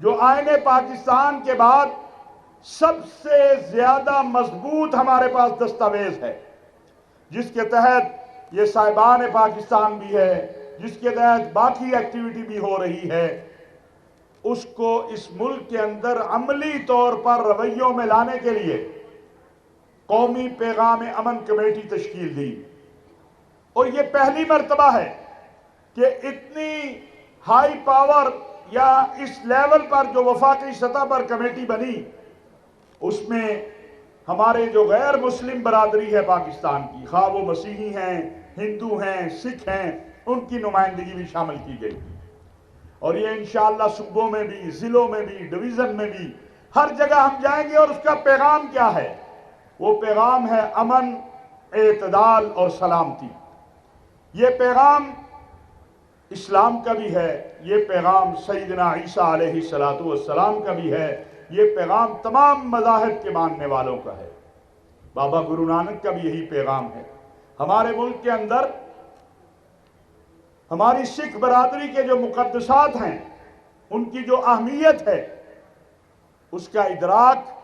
جو آئین پاکستان کے بعد سب سے زیادہ مضبوط ہمارے پاس دستاویز ہے، جس کے تحت یہ صاحبان پاکستان بھی ہے، جس کے تحت باقی ایکٹیویٹی بھی ہو رہی ہے، اس کو اس ملک کے اندر عملی طور پر رویوں میں لانے کے لیے قومی پیغام امن کمیٹی تشکیل دی۔ اور یہ پہلی مرتبہ ہے کہ اتنی ہائی پاور یا اس لیول پر جو وفاقی سطح پر کمیٹی بنی، اس میں ہمارے جو غیر مسلم برادری ہے پاکستان کی، خواہ وہ مسیحی ہیں، ہندو ہیں، سکھ ہیں، ان کی نمائندگی بھی شامل کی گئی۔ اور یہ انشاءاللہ صوبوں میں بھی، ضلعوں میں بھی، ڈویژن میں بھی، ہر جگہ ہم جائیں گے۔ اور اس کا پیغام کیا ہے؟ وہ پیغام ہے امن، اعتدال اور سلامتی۔ یہ پیغام اسلام کا بھی ہے، یہ پیغام سیدنا عیسیٰ علیہ السلام کا بھی ہے، یہ پیغام تمام مذاہب کے ماننے والوں کا ہے۔ بابا گرو نانک کا بھی یہی پیغام ہے۔ ہمارے ملک کے اندر ہماری سکھ برادری کے جو مقدسات ہیں، ان کی جو اہمیت ہے، اس کا ادراک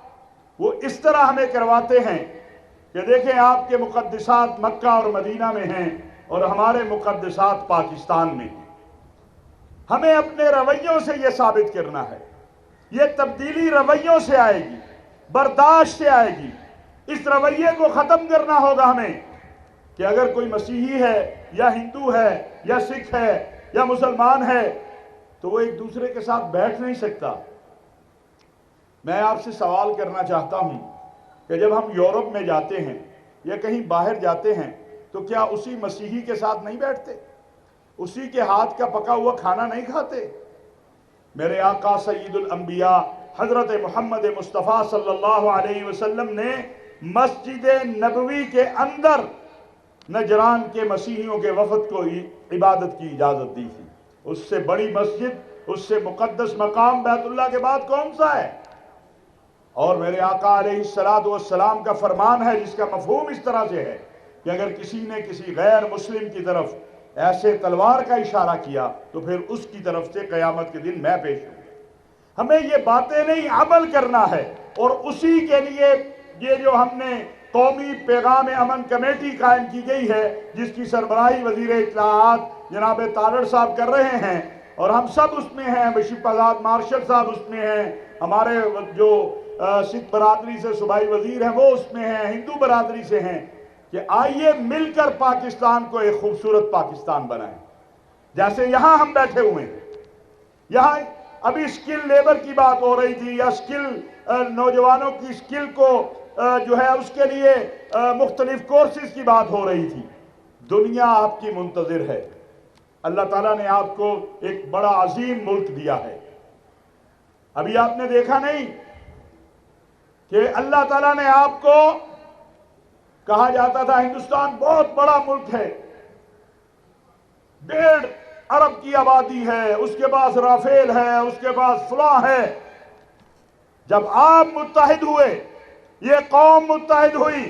وہ اس طرح ہمیں کرواتے ہیں کہ دیکھیں آپ کے مقدسات مکہ اور مدینہ میں ہیں اور ہمارے مقدسات پاکستان میں ہیں۔ ہمیں اپنے رویوں سے یہ ثابت کرنا ہے، یہ تبدیلی رویوں سے آئے گی، برداشت سے آئے گی۔ اس رویے کو ختم کرنا ہوگا ہمیں کہ اگر کوئی مسیحی ہے یا ہندو ہے یا سکھ ہے یا مسلمان ہے تو وہ ایک دوسرے کے ساتھ بیٹھ نہیں سکتا۔ میں آپ سے سوال کرنا چاہتا ہوں کہ جب ہم یورپ میں جاتے ہیں یا کہیں باہر جاتے ہیں تو کیا اسی مسیحی کے ساتھ نہیں بیٹھتے؟ اسی کے ہاتھ کا پکا ہوا کھانا نہیں کھاتے؟ میرے آقا سید الانبیاء حضرت محمد مصطفیٰ صلی اللہ علیہ وسلم نے مسجد نبوی کے اندر نجران کے مسیحیوں کے وفد کو عبادت کی اجازت دی تھی۔ اس سے بڑی مسجد، اس سے مقدس مقام بیت اللہ کے بعد کون سا ہے؟ اور میرے آقا علیہ السلام کا فرمان ہے جس کا مفہوم اس طرح سے ہے کہ اگر کسی نے کسی غیر مسلم کی طرف ایسے تلوار کا اشارہ کیا تو پھر اس کی طرف سے قیامت کے دن میں پیش ہوں گا۔ ہمیں یہ باتیں نہیں، عمل کرنا ہے۔ اور اسی کے لیے یہ جو ہم نے قومی پیغام امن کمیٹی قائم کی گئی ہے، جس کی سربراہی وزیر اطلاعات جناب تارڑ صاحب کر رہے ہیں، اور ہم سب اس میں ہیں، بشپ آزاد مارشل صاحب اس میں ہیں، ہمارے جو سکھ برادری سے صوبائی وزیر ہیں وہ اس میں ہیں، ہندو برادری سے ہیں، کہ آئیے مل کر پاکستان کو ایک خوبصورت پاکستان بنائیں۔ جیسے یہاں ہم بیٹھے ہوئے ہیں، یہاں ابھی سکل لیبر کی بات ہو رہی تھی، یا سکل نوجوانوں کی سکل کو جو ہے اس کے لیے مختلف کورسز کی بات ہو رہی تھی۔ دنیا آپ کی منتظر ہے۔ اللہ تعالیٰ نے آپ کو ایک بڑا عظیم ملک دیا ہے۔ ابھی آپ نے دیکھا نہیں کہ اللہ تعالیٰ نے آپ کو، کہا جاتا تھا ہندوستان بہت بڑا ملک ہے، 1.5 ارب کی آبادی ہے، اس کے پاس رافیل ہے، اس کے پاس فلاں ہے۔ جب آپ متحد ہوئے، یہ قوم متحد ہوئی،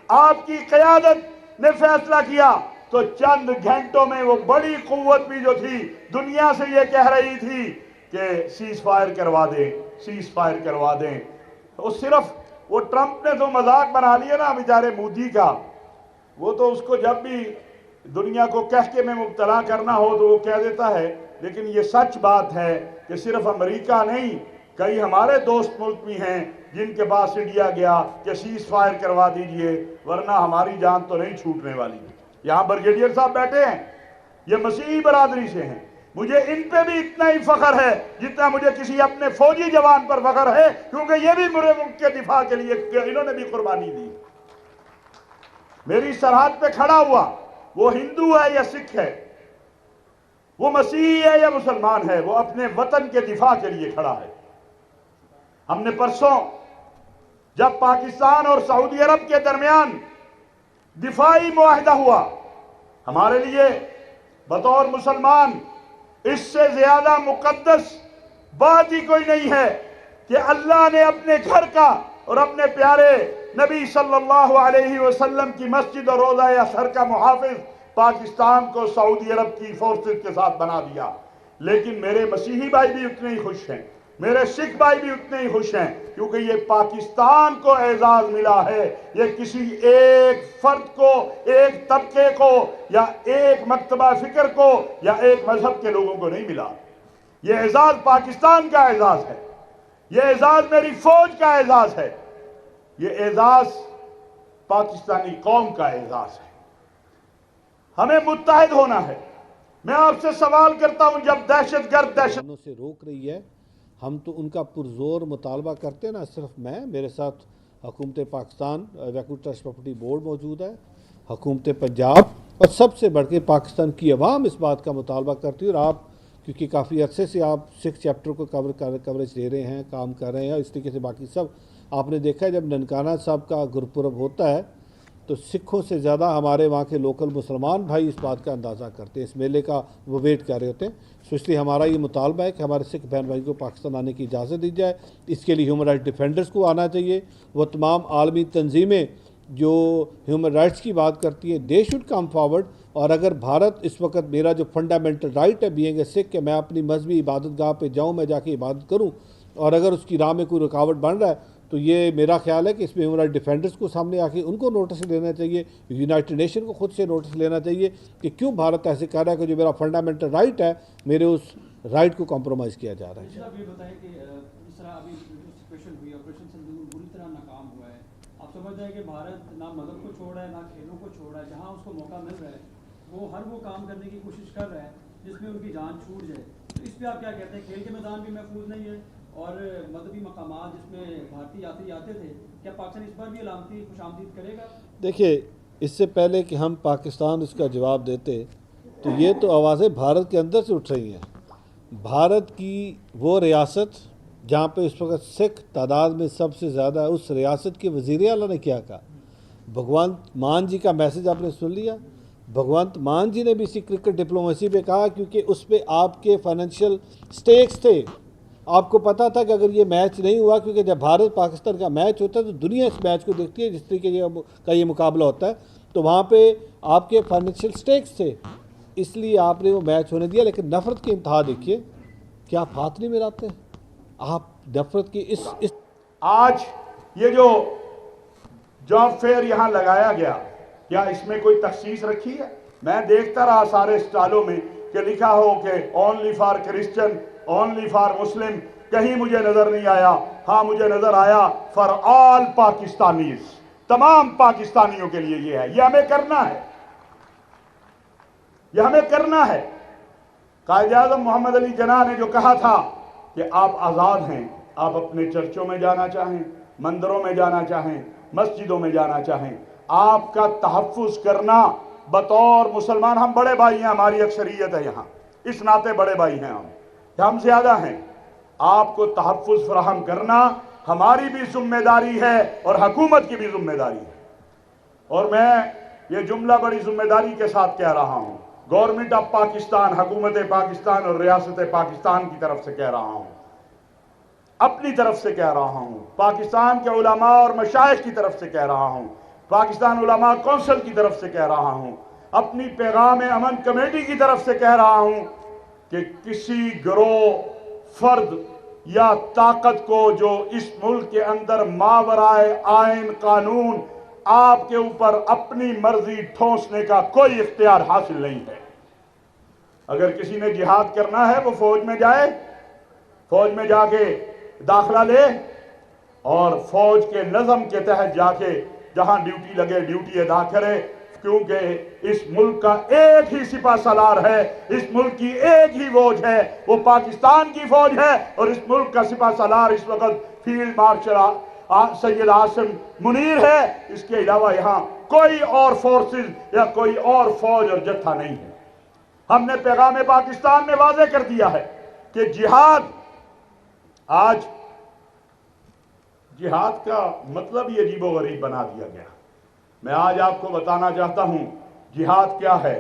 آپ کی قیادت نے فیصلہ کیا، تو چند گھنٹوں میں وہ بڑی قوت بھی جو تھی دنیا سے یہ کہہ رہی تھی کہ سیز فائر کروا دیں، سیز فائر کروا دیں۔ وہ صرف وہ ٹرمپ نے تو مذاق بنا لیا نا بیچارے مودی کا، وہ تو اس کو جب بھی دنیا کو کہکے میں مبتلا کرنا ہو تو وہ کہہ دیتا ہے۔ لیکن یہ سچ بات ہے کہ صرف امریکہ نہیں، کئی ہمارے دوست ملک بھی ہیں جن کے پاس انڈیا گیا کہ سیز فائر کروا دیجئے ورنہ ہماری جان تو نہیں چھوٹنے والی۔ یہاں بریگیڈیئر صاحب بیٹھے ہیں، یہ مسیحی برادری سے ہیں، مجھے ان پہ بھی اتنا ہی فخر ہے جتنا مجھے کسی اپنے فوجی جوان پر فخر ہے، کیونکہ یہ بھی میرے ملک کے دفاع کے لیے انہوں نے بھی قربانی دی۔ میری سرحد پہ کھڑا ہوا، وہ ہندو ہے یا سکھ ہے، وہ مسیحی ہے یا مسلمان ہے، وہ اپنے وطن کے دفاع کے لیے کھڑا ہے۔ ہم نے پرسوں جب پاکستان اور سعودی عرب کے درمیان دفاعی معاہدہ ہوا، ہمارے لیے بطور مسلمان اس سے زیادہ مقدس بات ہی کوئی نہیں ہے کہ اللہ نے اپنے گھر کا اور اپنے پیارے نبی صلی اللہ علیہ وسلم کی مسجد اور روضہ اثر کا محافظ پاکستان کو سعودی عرب کی فورسز کے ساتھ بنا دیا۔ لیکن میرے مسیحی بھائی بھی اتنے ہی خوش ہیں، میرے سکھ بھائی بھی اتنے ہی خوش ہیں، کیونکہ یہ پاکستان کو اعزاز ملا ہے، یہ کسی ایک فرد کو، ایک طبقے کو، یا ایک مکتبہ فکر کو، یا ایک مذہب کے لوگوں کو نہیں ملا۔ یہ اعزاز پاکستان کا اعزاز ہے، یہ اعزاز میری فوج کا اعزاز ہے، یہ اعزاز پاکستانی قوم کا اعزاز ہے۔ ہمیں متحد ہونا ہے۔ میں آپ سے سوال کرتا ہوں، جب دہشت گرد سے روک رہی ہے، ہم تو ان کا پرزور مطالبہ کرتے ہیں، نہ صرف میں، میرے ساتھ حکومت پاکستان ویکو ٹرسٹ پراپرٹی بورڈ موجود ہے، حکومت پنجاب، اور سب سے بڑھ کے پاکستان کی عوام اس بات کا مطالبہ کرتی ہے۔ اور آپ کیونکہ کافی عرصے سے آپ سکھ چیپٹر کو کوریج دے رہے ہیں، کام کر رہے ہیں، اس طریقے سے باقی سب آپ نے دیکھا ہے جب ننکانہ صاحب کا گرپورب ہوتا ہے تو سکھوں سے زیادہ ہمارے وہاں کے لوکل مسلمان بھائی اس بات کا اندازہ کرتے ہیں، اس میلے کا وہ ویٹ کر رہے ہوتے ہیں۔ سو اس لیے ہمارا یہ مطالبہ ہے کہ ہمارے سکھ بہن بھائی کو پاکستان آنے کی اجازت دی جائے۔ اس کے لیے ہیومن رائٹ ڈیفینڈرز کو آنا چاہیے، وہ تمام عالمی تنظیمیں جو ہیومن رائٹس کی بات کرتی ہیں، دے شوڈ کم فارورڈ۔ اور اگر بھارت اس وقت، میرا جو فنڈامنٹل رائٹ ہے بینگ اے سکھ کہ میں اپنی مذہبی عبادت گاہ پہ جاؤں، میں جا کے عبادت کروں، اور اگر اس کی راہ میں کوئی رکاوٹ بن رہا ہے تو یہ میرا خیال ہے کہ اس میں ہیومن رائٹ ڈیفینڈرز کو سامنے آ کے ان کو نوٹس لینا چاہیے، یونائٹڈ نیشن کو خود سے نوٹس لینا چاہیے کہ کیوں بھارت ایسے کر رہا ہے کہ جو میرا فنڈامنٹل رائٹ ہے، میرے اس رائٹ کو کمپرومائز کیا جا رہا ہے۔ آپ یہ بتائیں کہ اس طرح ابھی سچویشن ہوئی، آپریشن سندور بری طرح ناکام ہوا ہے، آپ سمجھ رہے ہیں کہ بھارت نہ مذہب کو چھوڑ رہا ہے، نہ کھیلوں کو چھوڑ رہا ہے، جہاں اس کو موقع مل رہا ہے وہ ہر وہ کام کرنے کی کوشش کر رہا ہے جس میں ان کی جان چھوٹ جائے، تو اس پہ آپ کیا کہتے ہیں؟ کھیل کے میدان بھی محفوظ نہیں ہے اور مذہبی مقامات جس میں بھارتی یاتری آتے تھے، کیا پاکستان اس پر بھی علامتی خوش آمدید کرے گا؟ دیکھیے، اس سے پہلے کہ ہم پاکستان اس کا جواب دیتے تو یہ تو آوازیں بھارت کے اندر سے اٹھ رہی ہیں۔ بھارت کی وہ ریاست جہاں پہ اس وقت سکھ تعداد میں سب سے زیادہ ہے، اس ریاست کے وزیر اعلیٰ نے کیا کہا؟ بھگونت مان جی کا میسج آپ نے سن لیا؟ بھگونت مان جی نے بھی اسی کرکٹ ڈپلومیسی پہ کہا، کیونکہ اس پہ آپ کے فائنینشیل سٹیکس تھے۔ آپ کو پتا تھا کہ اگر یہ میچ نہیں ہوا، کیونکہ جب بھارت پاکستان کا میچ ہوتا ہے تو دنیا اس میچ کو دیکھتی ہے، جس طریقے کا یہ مقابلہ ہوتا ہے، تو وہاں پہ آپ کے فائنینشیل سٹیکس تھے، اس لیے آپ نے وہ میچ ہونے دیا۔ لیکن نفرت کی انتہا دیکھیے کہ آپ ہاتھ نہیں ملاتے، آپ نفرت کی اس آج یہ جو جاب فیئر یہاں لگایا گیا، کیا اس میں کوئی تخصیص رکھی ہے؟ میں دیکھتا رہا سارے اسٹالوں میں کہ لکھا ہو کہ only for Christian, only for Muslim, کہیں مجھے نظر نہیں آیا۔ ہاں مجھے نظر آیا فار آل پاکستانیز، تمام پاکستانیوں کے لیے یہ ہے، یہ ہمیں کرنا ہے، یہ ہمیں کرنا ہے۔ قائد اعظم محمد علی جناح نے جو کہا تھا کہ آپ آزاد ہیں، آپ اپنے چرچوں میں جانا چاہیں، مندروں میں جانا چاہیں، مسجدوں میں جانا چاہیں، آپ کا تحفظ کرنا بطور مسلمان، ہم بڑے بھائی ہیں، ہماری اکثریت ہے یہاں، اس ناطے بڑے بھائی ہیں ہم زیادہ ہیں، آپ کو تحفظ فراہم کرنا ہماری بھی ذمہ داری ہے اور حکومت کی بھی ذمہ داری ہے۔ اور میں یہ جملہ بڑی ذمہ داری کے ساتھ کہہ رہا ہوں، گورنمنٹ آف پاکستان، حکومت پاکستان اور ریاست پاکستان کی طرف سے کہہ رہا ہوں، اپنی طرف سے کہہ رہا ہوں، پاکستان کے علماء اور مشائخ کی طرف سے کہہ رہا ہوں، پاکستان علماء کونسل کی طرف سے کہہ رہا ہوں، اپنی پیغام امن کمیٹی کی طرف سے کہہ رہا ہوں کہ کسی گروہ، فرد یا طاقت کو جو اس ملک کے اندر ماورائے آئین قانون آپ کے اوپر اپنی مرضی ٹھونسنے کا کوئی اختیار حاصل نہیں ہے۔ اگر کسی نے جہاد کرنا ہے وہ فوج میں جائے، فوج میں جا کے داخلہ لے اور فوج کے نظم کے تحت جا کے جہاں ڈیوٹی لگے ڈیوٹی ادا کرے، کیونکہ اس ملک کا ایک ہی سپہ سالار ہے، اس ملک کی ایک ہی فوج ہے، وہ پاکستان کی فوج ہے، اور اس ملک کا سپہ سالار اس وقت فیلڈ مارشل سید عاصم منیر ہے۔ اس کے علاوہ یہاں کوئی اور فورسز یا کوئی اور فوج اور جتھا نہیں ہے۔ ہم نے پیغام پاکستان میں واضح کر دیا ہے کہ آج جہاد کا مطلب ہی عجیب و غریب بنا دیا گیا۔ میں آج آپ کو بتانا چاہتا ہوں جہاد کیا ہے۔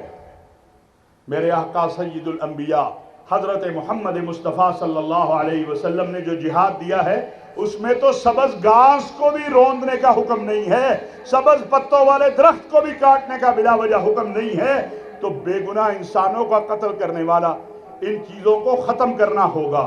میرے آقا سید الانبیاء حضرت محمد مصطفیٰ صلی اللہ علیہ وسلم نے جو جہاد دیا ہے، اس میں تو سبز گھاس کو بھی روندنے کا حکم نہیں ہے، سبز پتوں والے درخت کو بھی کاٹنے کا بلا وجہ حکم نہیں ہے۔ تو بے گناہ انسانوں کا قتل کرنے والا، ان چیزوں کو ختم کرنا ہوگا۔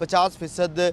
50%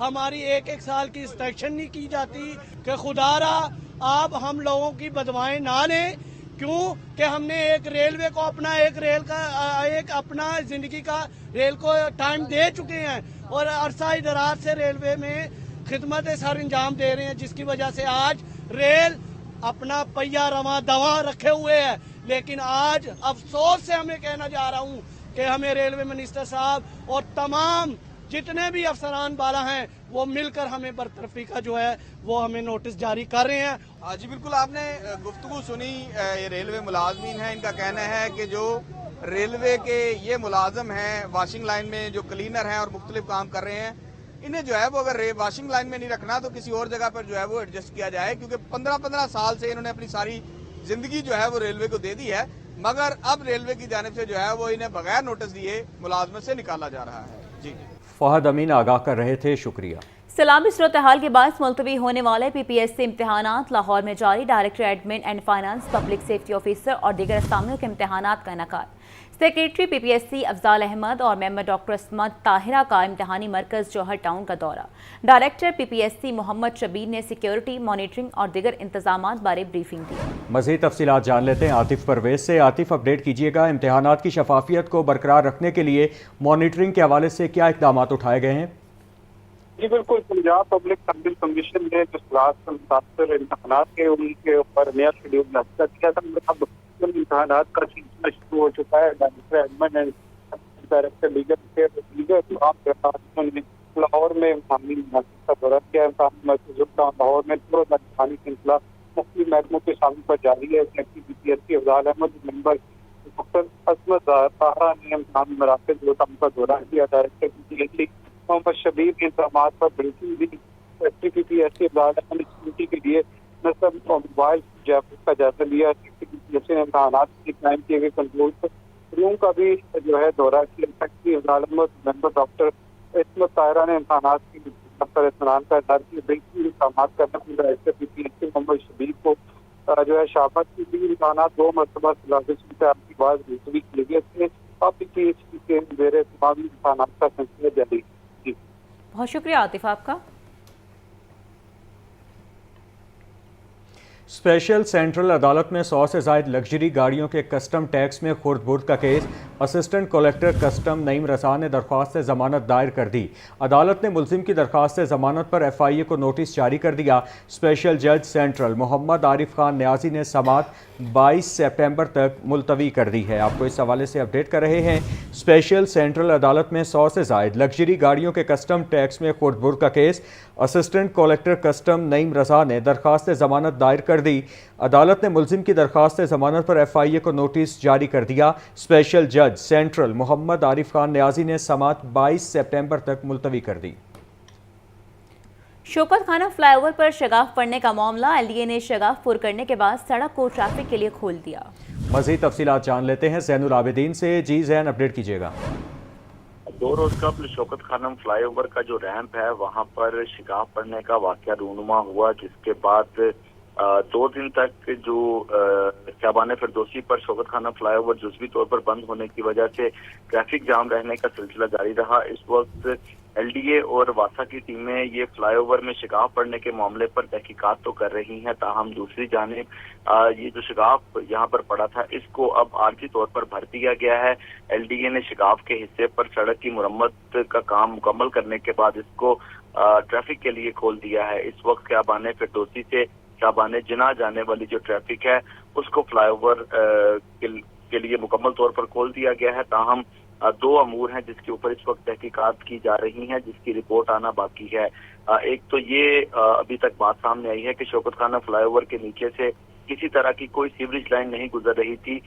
ہماری ایک ایک سال کی انسپیکشن نہیں کی جاتی کہ خدارا آپ ہم لوگوں کی بدوائیں نہ لیں، کیوں کہ ہم نے ایک ریلوے کو ایک اپنا زندگی کا ریل کو ٹائم دے چکے ہیں اور عرصہ دراز سے ریلوے میں خدمت سر انجام دے رہے ہیں، جس کی وجہ سے آج ریل اپنا پہیا رواں دواں رکھے ہوئے ہے۔ لیکن آج افسوس سے ہمیں کہنا جا رہا ہوں کہ ہمیں ریلوے منسٹر صاحب اور تمام جتنے بھی افسران بالا ہیں وہ مل کر ہمیں برطرفی کا جو ہے وہ ہمیں نوٹس جاری کر رہے ہیں۔ جی بالکل، آپ نے گفتگو سنی، یہ ریلوے ملازمین ہیں، ان کا کہنا ہے کہ جو ریلوے کے یہ ملازم ہیں واشنگ لائن میں جو کلینر ہیں اور مختلف کام کر رہے ہیں، انہیں جو ہے وہ اگر واشنگ لائن میں نہیں رکھنا تو کسی اور جگہ پر جو ہے وہ ایڈجسٹ کیا جائے، کیونکہ 15 سال سے انہوں نے اپنی ساری زندگی جو ہے وہ ریلوے کو دے دی ہے، مگر اب ریلوے کی جانب سے جو ہے وہ انہیں بغیر نوٹس دیے ملازمت سے نکالا جا رہا ہے۔ جی فہد امین آگاہ کر رہے تھے، شکریہ۔ سیلابی صورتحال کے باعث ملتوی ہونے والے پی پی ایس سی امتحانات لاہور میں جاری، director admin and finance, public safety officer اور دیگر اسامیوں کے امتحانات کا انعقاد۔ سیکریٹری پی P S C Afzaal Ahmad اور ممبر ڈاکٹر عصمت طاہرہ کا امتحانی مرکز جوہر ٹاؤن کا دورہ۔ Director P P S C Muhammad Shabbir نے سیکیورٹی، مانیٹرنگ اور دیگر انتظامات بارے بریفنگ دی۔ مزید تفصیلات جان لیتے ہیں عاطف پرویز سے۔ عاطف، اپڈیٹ کیجیے گا، امتحانات کی شفافیت کو برقرار رکھنے کے لیے مانیٹرنگ کے حوالے سے کیا اقدامات اٹھائے گئے ہیں؟ جی بالکل، پنجاب پبلک سروس کمیشن نے جو کلاس سے متاثر امتحانات کے ان کے اوپر نیا شیڈول نافذ کیا تھا، اب امتحانات کا سلسلہ شروع ہو چکا ہے۔ Director admin and director legal تمام نے لاہور میں امتحانی مرکز کا دورہ کیا۔ امتحانی مرکز لاہور میں امتحانی سلسلہ مختلف محکموں کے شامل پر جاری ہے۔ Secretary P P S C Afzaal Ahmed, member doctor Ismat Tahira نے امتحانی مراکز کا دورہ کیا۔ Director P P S C Muhammad Shabbir کے انتظامات پر بریفنگ دی۔ Secretary P P S C Afzaal Ahmed نے سیکورٹی کے لیے نصب اور موبائل کا جائزہ لیا۔ سیکرٹری پی پی ایس سی نے امتحانات کے قائم کیے گئے کنٹرول روم کا بھی جو ہے دورہ کیا۔ Secretary Afzal Ahmed, member doctor Ismat Tahira نے امتحانات کی پر اطمینان کا اظہار کیا۔ بہترین اقدامات کرنے کے director P P S C Muhammad Shabbir کو جو ہے شاباش کی بھی امتحانات 2 مرتبہ سے آپ کی بات ملتوی کیے گئے تھے۔ اب پی پی ایس سی کے زیر تمام امتحانات کا سلسلہ جاری۔ بہت شکریہ عاطف آپ کا۔ اسپیشل سینٹرل عدالت میں 100 سے زائد لگژری گاڑیوں کے کسٹم ٹیکس میں خرد برد کا کیس۔ اسسٹنٹ کلکٹر کسٹم نعیم رضا نے درخواست ضمانت دائر کر دی۔ عدالت نے ملزم کی درخواست ضمانت پر ایف آئی اے کو نوٹس جاری کر دیا۔ اسپیشل جج سینٹرل محمد عارف خان نیازی نے سماعت 22 سپٹمبر تک ملتوی کر دی ہے۔ آپ کو اس حوالے سے اپڈیٹ کر رہے ہیں۔ اسپیشل سینٹرل عدالت میں 100 سے زائد لگژری گاڑیوں کے کسٹم ٹیکس میں خرد برد کا کیس۔ اسسٹنٹ کلکٹر کسٹم نعیم رضا نے درخواست ضمانت دائر کر دی۔ عدالت نے ملزم کی درخواست ضمانت پر ایف آئی اے کو نوٹس جاری کر دیا۔ اسپیشل جج سینٹرل محمد عارف خان نیازی نے سماعت 22 سپٹمبر تک ملتوی کر دی۔ شوکت خانہ فلائی اوور پر شگاف پڑنے کا معاملہ، ایل ڈی اے نے شگاف پر کرنے کے بعد سڑک کو ٹریفک کے لیے کھول دیا۔ مزید تفصیلات جان لیتے ہیں زین العابدین سے۔ جی زین، اپڈیٹ کیجیے گا۔ 2 روز قبل شوکت خانم فلائی اوور کا جو ریمپ ہے وہاں پر شگاف پڑنے کا واقعہ رونما ہوا، جس کے بعد 2 دن تک جو شعبان فردوسی پر شوکت خانم فلائی اوور جزوی طور پر بند ہونے کی وجہ سے ٹریفک جام رہنے کا سلسلہ جاری رہا۔ اس وقت ایل ڈی اے اور واسا کی ٹیمیں یہ فلائی اوور میں شگاف پڑنے کے معاملے پر تحقیقات تو کر رہی ہیں، تاہم دوسری جانب یہ جو شگاف یہاں پر پڑا تھا اس کو اب عارضی طور پر بھر دیا گیا ہے۔ ایل ڈی اے نے شگاف کے حصے پر سڑک کی مرمت کا کام مکمل کرنے کے بعد اس کو ٹریفک کے لیے کھول دیا ہے۔ اس وقت شعبان فردوسی سے شعبان جناح جانے والی جو ٹریفک ہے اس کو فلائی اوور کے لیے مکمل طور پر کھول دیا گیا ہے، تاہم 2 امور ہیں جس کے اوپر اس وقت تحقیقات کی جا رہی ہیں، جس کی رپورٹ آنا باقی ہے۔ ایک تو یہ ابھی تک بات سامنے آئی ہے کہ شوکت خانہ فلائی اوور کے نیچے سے کسی طرح کی کوئی سیوریج لائن نہیں گزر رہی تھی،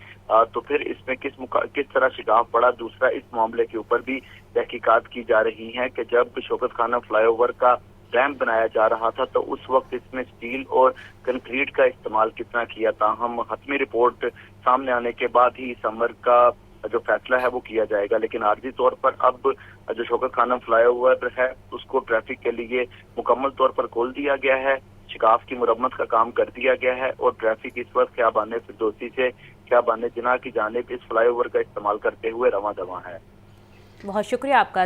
تو پھر اس میں کس طرح شگاف پڑا۔ دوسرا، اس معاملے کے اوپر بھی تحقیقات کی جا رہی ہیں کہ جب شوکت خانہ فلائی اوور کا ریمپ بنایا جا رہا تھا تو اس وقت اس میں اسٹیل اور کنکریٹ کا استعمال کتنا کیا، تاہم حتمی رپورٹ سامنے آنے کے بعد ہی سمر کا جو فیصلہ ہے وہ کیا جائے گا۔ لیکن عارضی طور پر اب جو شوکت خانہ فلائی اوور ہے اس کو ٹریفک کے لیے مکمل طور پر کھول دیا گیا ہے، شگاف کی مرمت کا کام کر دیا گیا ہے اور ٹریفک اس وقت خیابان فردوسی سے خیابان جناح کی جانب اس فلائی اوور کا استعمال کرتے ہوئے رواں دواں ہے۔ بہت شکریہ آپ کا۔